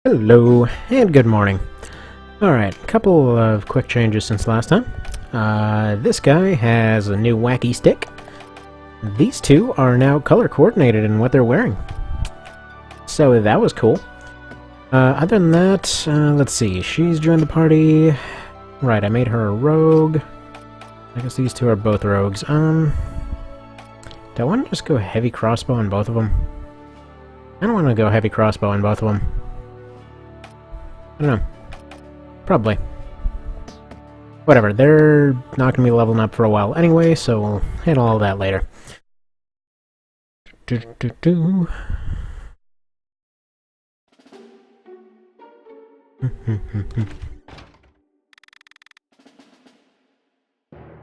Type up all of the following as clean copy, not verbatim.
Hello, and good morning. Alright, a couple of quick changes since last time. This guy has a new wacky stick. These two are now color coordinated in what they're wearing. So that was cool. Other than that, let's see, she's joined the party. Right, I made her a rogue. I guess these two are both rogues. Do I want to just go heavy crossbow on both of them? I don't want to go heavy crossbow on both of them. I don't know. Probably. Whatever, they're not going to be leveling up for a while anyway, so we'll handle all that later.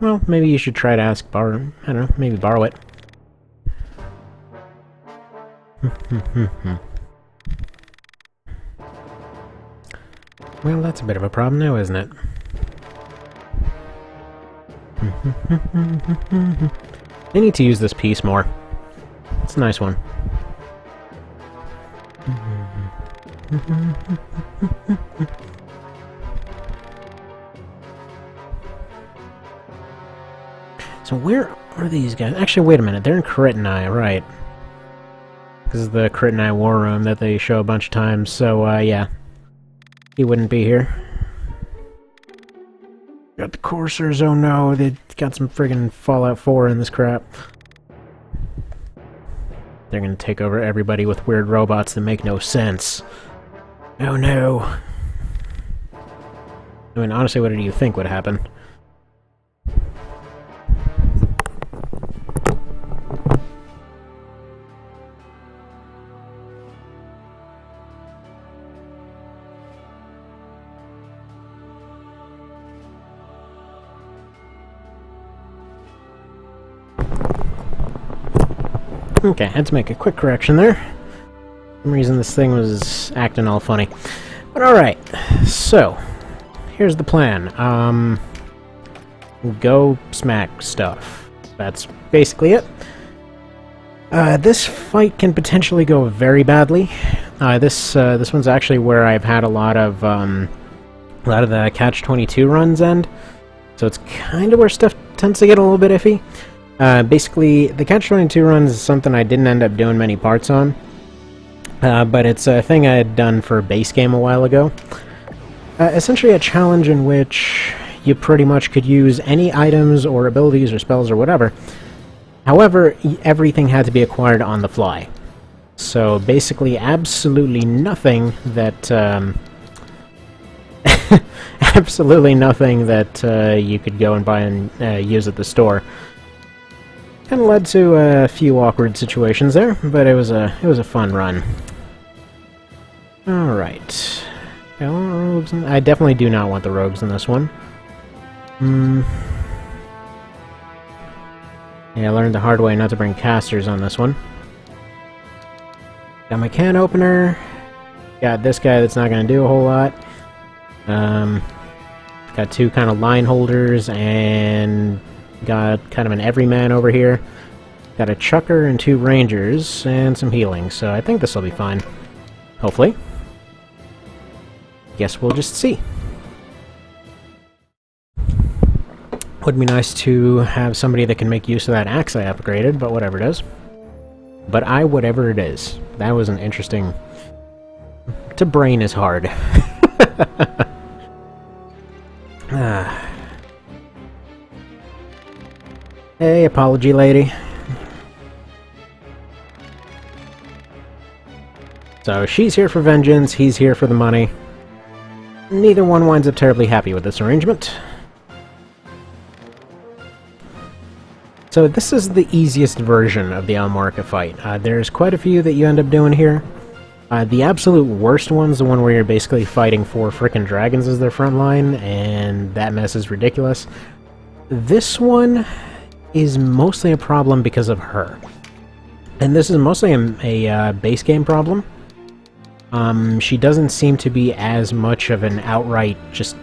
Well, maybe you should try to ask I don't know, maybe borrow it. Well, that's a bit of a problem now, isn't it? I need to use this piece more. It's a nice one. So where are these guys? Actually, wait a minute. They're in Kritinai, right? This is the Kritinai war room that they show a bunch of times, so, yeah. He wouldn't be here. Got the coursers, oh no, they got some friggin' Fallout 4 in this crap. They're gonna take over everybody with weird robots that make no sense. Oh no. I mean, honestly, what do you think would happen? Okay, had to make a quick correction there. For some reason this thing was acting all funny. But alright, so, here's the plan. Go smack stuff. That's basically it. This fight can potentially go very badly. This one's actually where I've had a lot of the Catch-22 runs end. So it's kind of where stuff tends to get a little bit iffy. Basically, the Catch-22 runs is something I didn't end up doing many parts on, but it's a thing I had done for a base game a while ago. Essentially a challenge in which you pretty much could use any items or abilities or spells or whatever. However, everything had to be acquired on the fly. So basically absolutely nothing that absolutely nothing that you could go and buy and use at the store. Kind of led to a few awkward situations there, but it was a fun run. All right, rogues. I definitely do not want the rogues in this one. Yeah, I learned the hard way not to bring casters on this one. Got my can opener. Got this guy that's not going to do a whole lot. Got two kind of line holders and got kind of an everyman over here. Got a chucker and two rangers and some healing, so I think this will be fine. Hopefully. Guess we'll just see. Would be nice to have somebody that can make use of that axe I upgraded, but whatever it is. But whatever it is. That was an interesting... To brain is hard. Hey, apology lady. So she's here for vengeance, he's here for the money. Neither one winds up terribly happy with this arrangement. So this is the easiest version of the Almorica fight. There's quite a few that you end up doing here. The absolute worst one's the one where you're basically fighting 4 frickin' dragons as their front line, and that mess is ridiculous. This one is mostly a problem because of her. And this is mostly a base game problem. She doesn't seem to be as much of an outright just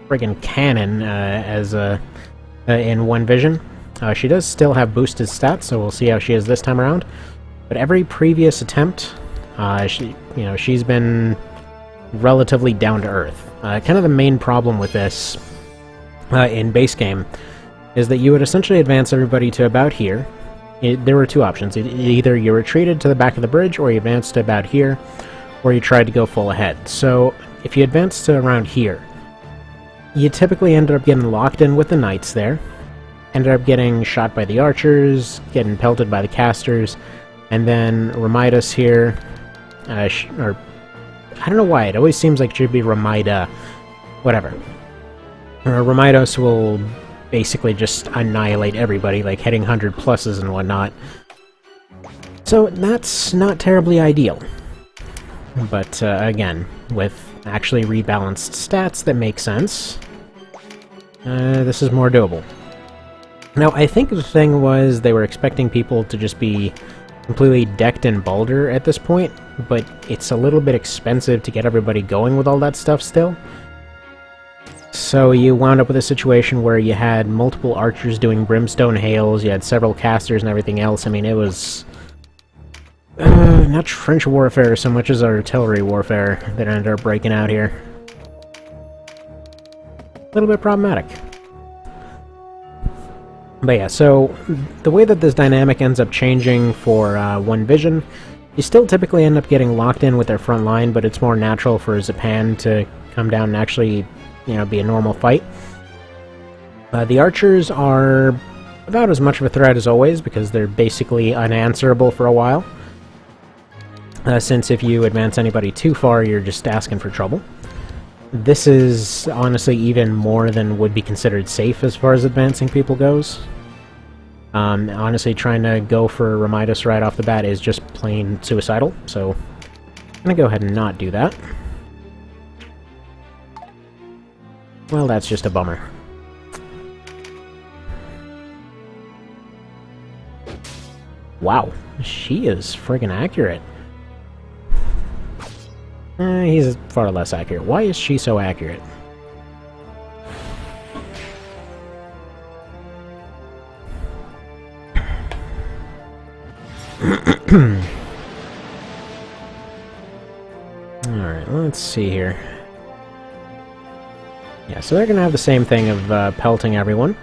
friggin' cannon as in One Vision. She does still have boosted stats, so we'll see how she is this time around. But every previous attempt, she's been relatively down to earth. Kind of the main problem with this in base game is that you would essentially advance everybody to about here. There were two options. Either you retreated to the back of the bridge, or you advanced to about here, or you tried to go full ahead. So if you advanced to around here, you typically ended up getting locked in with the knights there, ended up getting shot by the archers, getting pelted by the casters, and then Remidus here, or I don't know why, it always seems like it should be Remida, whatever. Remidus will basically just annihilate everybody, like hitting 100 pluses and whatnot. So that's not terribly ideal. But again, with actually rebalanced stats that make sense, this is more doable. Now, I think the thing was they were expecting people to just be completely decked in Baldur at this point, but it's a little bit expensive to get everybody going with all that stuff still. So you wound up with a situation where you had multiple archers doing brimstone hails, you had several casters and everything else. I mean, it was not trench warfare so much as artillery warfare that ended up breaking out here. A little bit problematic. But yeah, so the way that this dynamic ends up changing for One Vision, you still typically end up getting locked in with their front line, but it's more natural for Zapan to come down and actually, you know, be a normal fight. The archers are about as much of a threat as always, because they're basically unanswerable for a while. Since if you advance anybody too far, you're just asking for trouble. This is honestly even more than would be considered safe as far as advancing people goes. Honestly, trying to go for Remidus right off the bat is just plain suicidal, so I'm gonna go ahead and not do that. Well, that's just a bummer. Wow, she is friggin' accurate. He's far less accurate. Why is she so accurate? Alright, let's see here. Yeah, so they're gonna have the same thing of pelting everyone.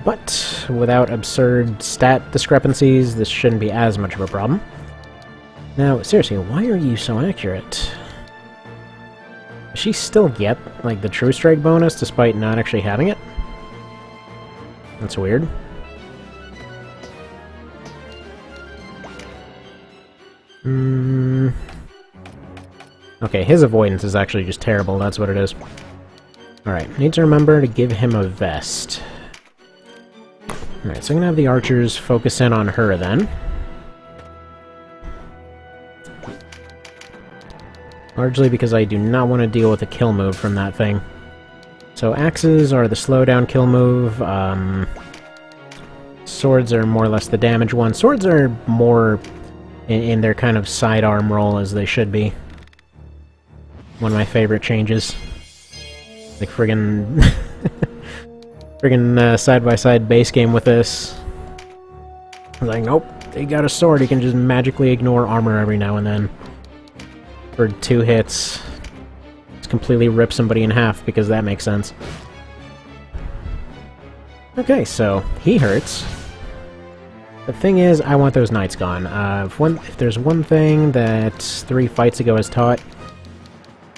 But without absurd stat discrepancies, this shouldn't be as much of a problem. Now, seriously, why are you so accurate? Does she still get, like, the True Strike bonus despite not actually having it? That's weird. Okay, his avoidance is actually just terrible, that's what it is. Alright, need to remember to give him a vest. Alright, so I'm gonna have the archers focus in on her then. Largely because I do not want to deal with a kill move from that thing. So axes are the slowdown kill move, swords are more or less the damage one. Swords are more in their kind of sidearm role as they should be. One of my favorite changes. Like friggin' friggin' side-by-side base game with this. I was like, nope, they got a sword, you can just magically ignore armor every now and then. For 2 hits, just completely rip somebody in half, because that makes sense. Okay, so he hurts. The thing is, I want those knights gone. If there's one thing that 3 fights ago has taught,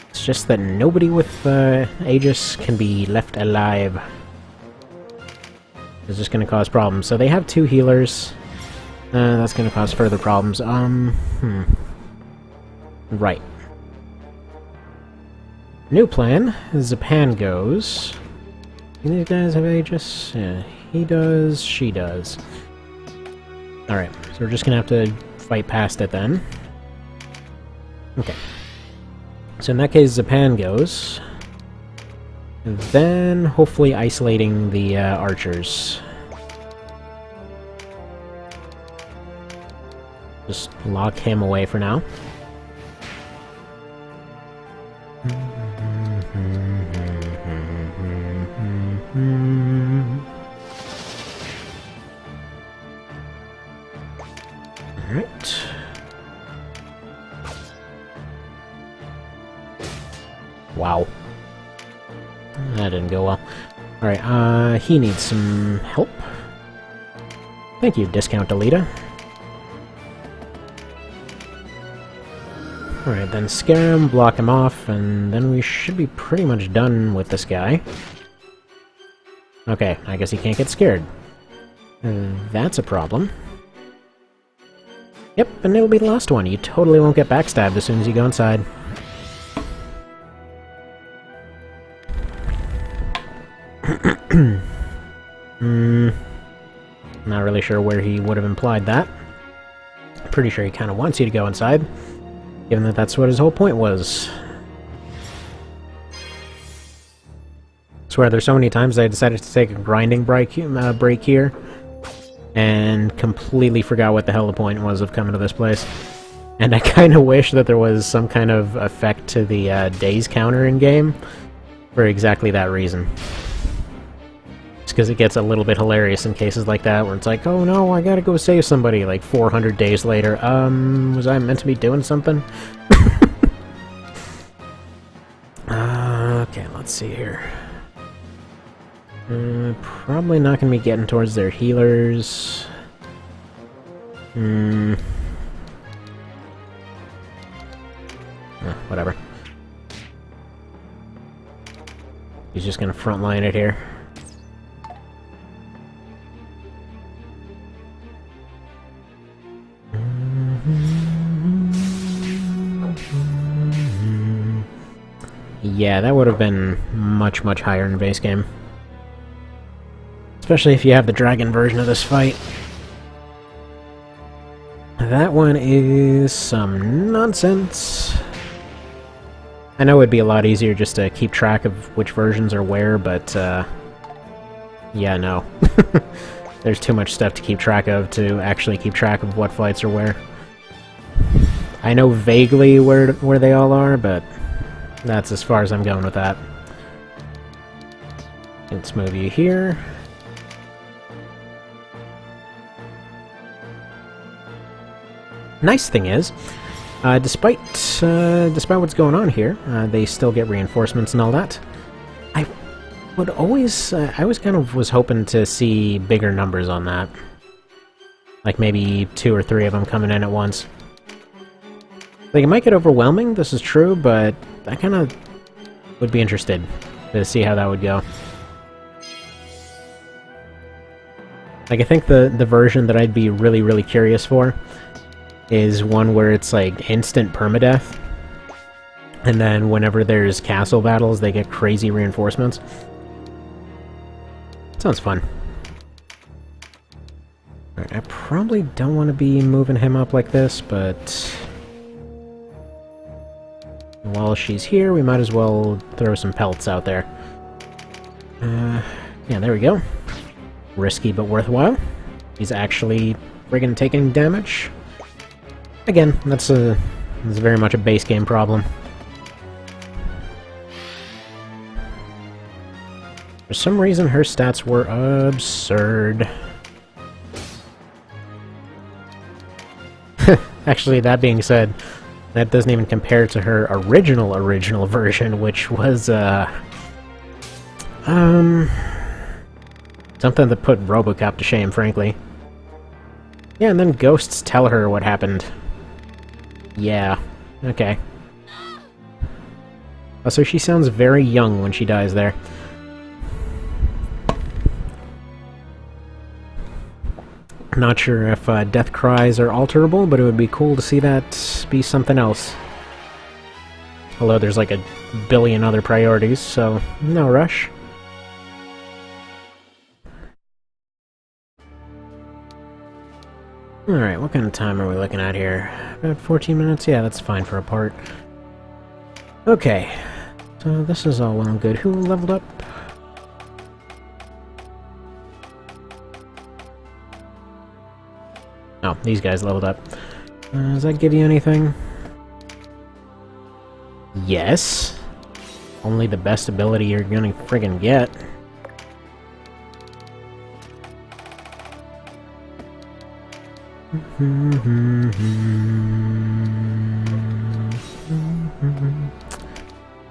it's just that nobody with Aegis can be left alive. It's just going to cause problems. So they have 2 healers. That's going to cause further problems. Right. New plan. Zapan goes. Do these guys have Aegis? Yeah, he does, she does. Alright, so we're just gonna have to fight past it then. Okay. So in that case, Zapan goes. Then, hopefully isolating the archers. Just lock him away for now. Alright. Wow. That didn't go well. Alright, he needs some help. Thank you, Discount Alita. Alright, then scare him, block him off, and then we should be pretty much done with this guy. Okay, I guess he can't get scared. That's a problem. Yep, and it'll be the last one. You totally won't get backstabbed as soon as you go inside. Not really sure where he would have implied that. Pretty sure he kind of wants you to go inside, given that that's what his whole point was. I swear, there's so many times I decided to take a grinding break here, and completely forgot what the hell the point was of coming to this place. And I kind of wish that there was some kind of effect to the days counter in-game, for exactly that reason. Just because it gets a little bit hilarious in cases like that, where it's like, oh no, I gotta go save somebody, like 400 days later. Was I meant to be doing something? Okay, let's see here. Probably not gonna be getting towards their healers. Whatever. He's just gonna frontline it here. Yeah, that would have been much, much higher in base game. Especially if you have the dragon version of this fight. That one is some nonsense. I know it'd be a lot easier just to keep track of which versions are where, but, yeah, no. There's too much stuff to keep track of to actually keep track of what fights are where. I know vaguely where they all are, but that's as far as I'm going with that. Let's move you here. Nice thing is, despite what's going on here, they still get reinforcements and all that. I always kind of was hoping to see bigger numbers on that. Like maybe 2 or 3 of them coming in at once. Like, it might get overwhelming, this is true, but I kind of would be interested to see how that would go. Like, I think the version that I'd be really, really curious for is one where it's like instant permadeath, and then whenever there's castle battles, they get crazy reinforcements. Sounds fun. Alright, I probably don't want to be moving him up like this, but while she's here, we might as well throw some pelts out there. Yeah, there we go. Risky but worthwhile. He's actually friggin' taking damage. Again, that's very much a base game problem. For some reason, her stats were absurd. Actually, that being said, that doesn't even compare to her original version, which was, something that put RoboCop to shame, frankly. Yeah, and then ghosts tell her what happened. Yeah, okay. Oh, so she sounds very young when she dies there. Not sure if death cries are alterable, but it would be cool to see that be something else. Although there's like a billion other priorities, so no rush. Alright, what kind of time are we looking at here? About 14 minutes? Yeah, that's fine for a part. Okay, so this is all well and good. Who leveled up? Oh, these guys leveled up. Does that give you anything? Yes. Only the best ability you're gonna friggin' get.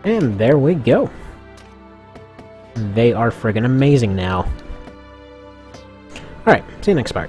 And there we go. They are friggin' amazing now. Alright, see you next part.